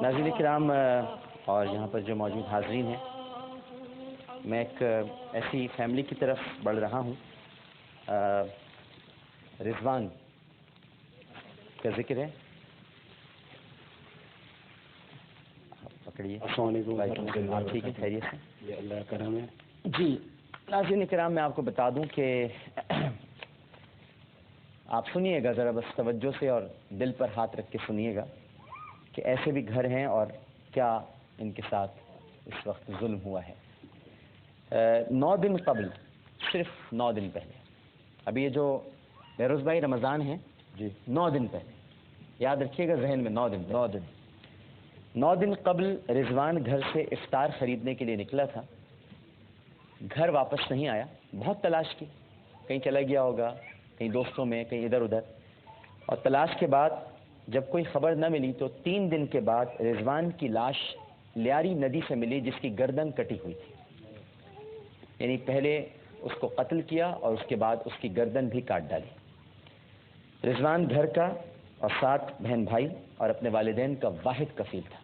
ناظرین کرام اور یہاں پر جو موجود حاضرین ہیں، میں ایک ایسی فیملی کی طرف بڑھ رہا ہوں، رضوان کا ذکر ہے. پکڑیے. السلام علیکم. آپ ٹھیک ہے؟ خیریت سے؟ جی اللہ کرم ہے. جی ناظرین کرام، میں آپ کو بتا دوں کہ آپ سنیے گا ذرا بس توجہ سے اور دل پر ہاتھ رکھ کے سنیے گا کہ ایسے بھی گھر ہیں اور کیا ان کے ساتھ اس وقت ظلم ہوا ہے. 9 دن قبل، صرف 9 دن پہلے، ابھی یہ جو بہروز بھائی رمضان ہیں، جی 9 دن پہلے یاد رکھیے گا ذہن میں. 9 دن قبل رضوان گھر سے افطار خریدنے کے لیے نکلا تھا. گھر واپس نہیں آیا. بہت تلاش کی، کہیں چلا گیا ہوگا، کہیں دوستوں میں، کہیں ادھر ادھر. اور تلاش کے بعد جب کوئی خبر نہ ملی تو 3 دن کے بعد رضوان کی لاش لیاری ندی سے ملی، جس کی گردن کٹی ہوئی تھی. یعنی پہلے اس کو قتل کیا اور اس کے بعد اس کی گردن بھی کاٹ ڈالی. رضوان گھر کا اور 7 بہن بھائی اور اپنے والدین کا واحد کفیل تھا.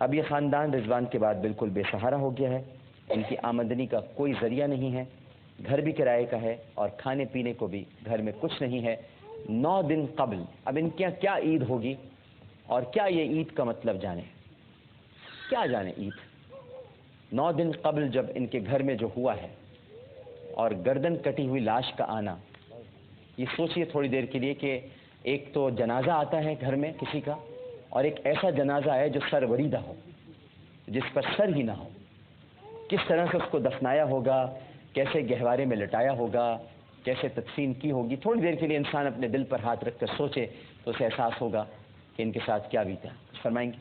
اب یہ خاندان رضوان کے بعد بالکل بے سہارا ہو گیا ہے. ان کی آمدنی کا کوئی ذریعہ نہیں ہے، گھر بھی کرائے کا ہے اور کھانے پینے کو بھی گھر میں کچھ نہیں ہے. 9 دن قبل، اب ان کے کیا عید ہوگی اور کیا یہ عید کا مطلب جانے، کیا جانے عید. 9 دن قبل جب ان کے گھر میں جو ہوا ہے اور گردن کٹی ہوئی لاش کا آنا، یہ سوچئے تھوڑی دیر کے لیے کہ ایک تو جنازہ آتا ہے گھر میں کسی کا، اور ایک ایسا جنازہ ہے جو سر وریدہ ہو، جس پر سر ہی نہ ہو. کس طرح سے اس کو دفنایا ہوگا، کیسے گہوارے میں لٹایا ہوگا، کیسے تدفین کی ہوگی. تھوڑی دیر کے لیے انسان اپنے دل پر ہاتھ رکھ کر سوچے تو اسے احساس ہوگا کہ ان کے ساتھ کیا بیتا. فرمائیں گے؟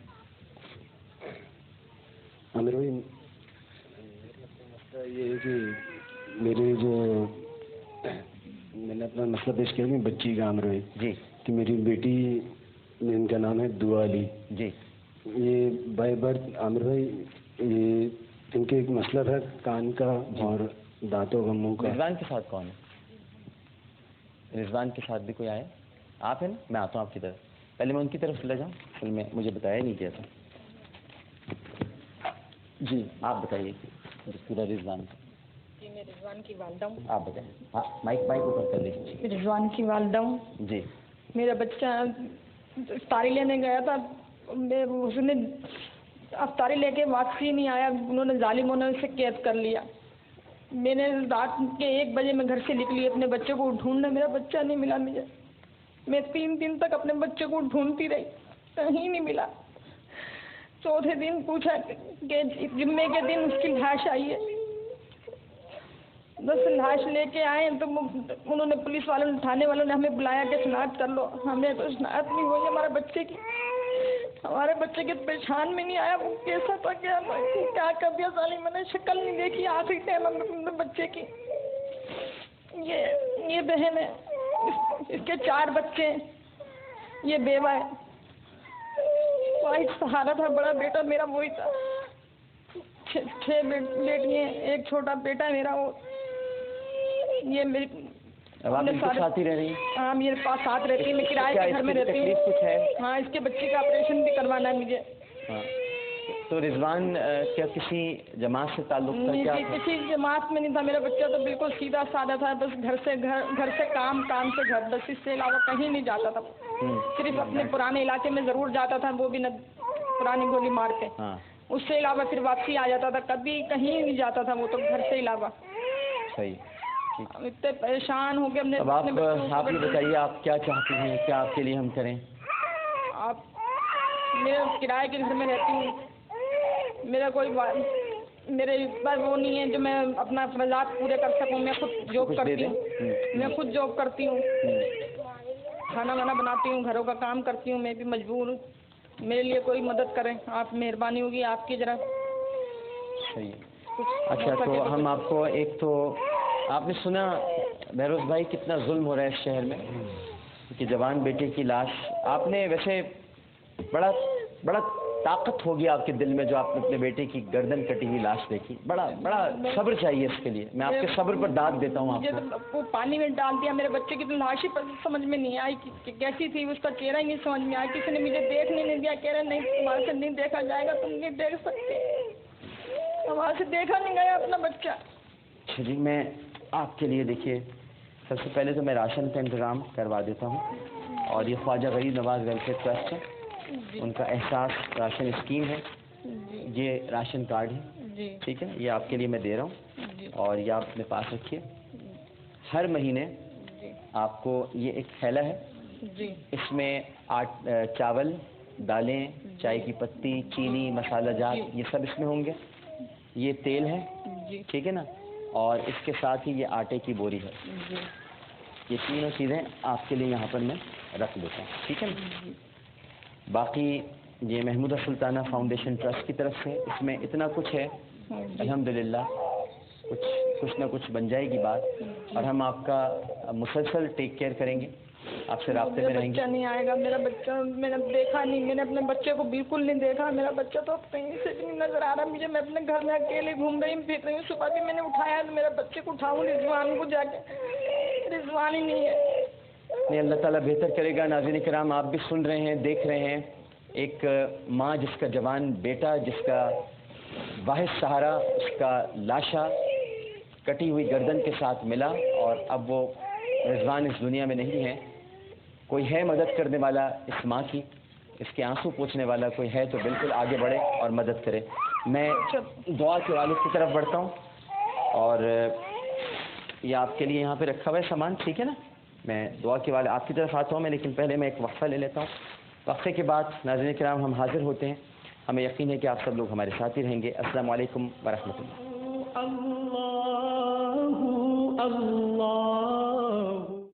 عامر بھائی، مسئلہ یہ ہے کہ میرے جو میں نے اپنا مسئلہ پیش کیا بچی کا. عامر بھائی جی کہ میری بیٹی، ان کا نام ہے دعا علی. جی یہ بائی برتھ عامر بھائی، یہ ان کے ایک مسئلہ تھا کان کا اور دانتوں کا، منہ کا. رضوان کے ساتھ کون ہے؟ رضوان کے ساتھ بھی کوئی آیا؟ آپ ہیں نا؟ میں آتا ہوں آپ کی طرف. پہلے میں ان کی طرف چلا جاؤں، اصل میں مجھے بتایا نہیں گیا تھا. جی آپ بتائیے پورا رضوان کا. جی میں رضوان کی والدہ ہوں. آپ بتائیں. ہاں مائک اوپر کر لیجیے. رضوان کی والدہ ہوں. جی میرا بچہ افطاری لینے گیا تھا، اس نے افطاری لے کے واپسی نہیں آیا. انہوں نے ظالموں نے اسے قید کر لیا. میں نے رات کے 1 بجے میں گھر سے نکلی اپنے بچے کو ڈھونڈنے. میرا بچہ نہیں ملا مجھے. میں 3 دن تک اپنے بچے کو ڈھونڈتی رہی، کہیں نہیں ملا. چوتھے دن پوچھا کہ جمعے کے دن اس کی لاش آئی ہے. بس لاش لے کے آئے تو انہوں نے، پولیس والوں نے، تھانے والوں نے ہمیں بلایا کہ شناخت کر لو. ہمیں تو شناخت نہیں ہوئی ہمارے بچے کی. ہمارے بچے کے پہچان میں نہیں آیا وہ کیسا تھا، کیا کر دیا ظالم. میں نے شکل نہیں دیکھی آخری ٹائم اپنے بچے کی. یہ بہن ہے، اس کے 4 بچے ہیں، یہ بیوہ ہے. واحد سہارا تھا بڑا بیٹا میرا وہی تھا. 6 بیٹی ہیں، ایک چھوٹا بیٹا ہے میرا. وہ یہ میری ساتھ ہی رہ رہی ہیں؟ ہاں میرے پاس ساتھ رہتی ہے. میں کرائے کے گھر میں رہتی ہوں. کچھ ہے؟ ہاں اس کے بچے کا آپریشن بھی کروانا ہے مجھے. ہاں تو رضوان کیا کسی جماعت سے تعلق تھا؟ کیا کسی جماعت میں نہیں تھا. میرا بچہ تو بالکل سیدھا سادہ تھا. بس گھر سے کام سے گھر، بس اس سے علاوہ کہیں نہیں جاتا تھا. صرف اپنے پرانے علاقے میں ضرور جاتا تھا، وہ بھی نہ پرانی گولی مار کے. اس سے علاوہ پھر واپسی آ جاتا تھا. کبھی کہیں نہیں جاتا تھا وہ تو گھر سے علاوہ. صحیح. اتنے پریشان ہو گئے. اب آپ یہ بتائیے آپ کیا چاہتی ہیں، کیا آپ کے لیے ہم کریں؟ آپ، میں کرائے کے گھر میں رہتی ہوں. میرا کوئی میرے پر وہ نہیں ہے جو میں اپنا اخراجات پورے کر سکوں. میں خود جاب کرتی ہوں. کھانا وانا بناتی ہوں، گھروں کا کام کرتی ہوں. میں بھی مجبور ہوں. میرے لیے کوئی مدد کریں آپ، مہربانی ہوگی آپ کی ذرا. صحیح. اچھا تو ہم آپ کو، ایک تو آپ نے سنا بہروز بھائی کتنا ظلم ہو رہا ہے اس شہر میں کہ جوان بیٹے کی لاش. آپ نے ویسے بڑا طاقت ہوگی آپ کے دل میں جو آپ نے اپنے بیٹے کی گردن کٹی ہوئی لاش دیکھی. بڑا صبر چاہیے اس کے لیے. میں آپ کے صبر پر داد دیتا ہوں مجھے آپ کو. وہ پانی میں ڈال دیا, میرے بچے کی تو لاش ہی سمجھ میں نہیں آئی کہ کیسی تھی, اس کا چہرہ ہی نہیں سمجھ میں آیا. کسی نے مجھے دیکھنے نہیں دیا, کہہ رہے نہیں تمہارے سے نہیں دیکھا جائے گا, تم نہیں دیکھ سکتے. ہمارے سے دیکھا نہیں گیا اپنا بچہ. اچھا جی, میں آپ کے لیے دیکھیے سب سے پہلے تو میں راشن کا انتظام کروا دیتا ہوں, اور یہ خواجہ غریب نواز ویلفیئر ٹرسٹ ہے, ان کا احساس راشن اسکیم ہے, یہ راشن کارڈ ہے, ٹھیک ہے, یہ آپ کے لیے میں دے رہا ہوں, اور یہ آپ اپنے پاس رکھیے. ہر مہینے آپ کو یہ ایک تھیلا ہے, اس میں چاول, دالیں, چائے کی پتی, چینی, مسالہ جات, یہ سب اس میں ہوں گے. یہ تیل ہے, ٹھیک ہے نا, اور اس کے ساتھ ہی یہ آٹے کی بوری ہے. یہ تینوں چیزیں آپ کے لیے یہاں پر میں رکھ دیتا ہوں, ٹھیک ہے نا. باقی یہ محمودہ سلطانہ فاؤنڈیشن ٹرسٹ کی طرف سے اس میں اتنا کچھ ہے, الحمدللہ کچھ نہ کچھ بن جائے گی بات, اور ہم آپ کا مسلسل ٹیک کیئر کریں گے, آپ سے رابطے میں رہیں گے. بچہ نہیں آئے گا, میرا بچہ میں نے دیکھا نہیں, میں نے اپنے بچے کو بالکل نہیں دیکھا. میرا بچہ تو کہیں سے بھی نہیں نظر آ رہا مجھے. میں اپنے گھر میں اکیلے گھوم رہی ہوں, پھر رہی ہوں. صبح بھی میں نے اٹھایا تو میرا بچے کو اٹھاؤں رضوان کو, جا کے رضوان ہی نہیں ہے. نہیں, اللہ تعالیٰ بہتر کرے گا. ناظرین کرام, آپ بھی سن رہے ہیں, دیکھ رہے ہیں, ایک ماں جس کا جوان بیٹا, جس کا واحد سہارا, اس کا لاشا کٹی ہوئی گردن کے ساتھ ملا, اور اب وہ رضوان اس دنیا میں نہیں ہے. کوئی ہے مدد کرنے والا اس ماں کی, اس کے آنسو پوچھنے والا کوئی ہے تو بالکل آگے بڑھے اور مدد کرے. میں دعا کے والد کی طرف بڑھتا ہوں, اور یہ آپ کے لیے یہاں پہ رکھا ہوا ہے سامان, ٹھیک ہے نا. میں دعا کے والد آپ کی طرف آتا ہوں میں, لیکن پہلے میں ایک وقفہ لے لیتا ہوں. وقفے کے بعد ناظرین کرام ہم حاضر ہوتے ہیں. ہمیں یقین ہے کہ آپ سب لوگ ہمارے ساتھ ہی رہیں گے. السلام علیکم ورحمۃ اللہ.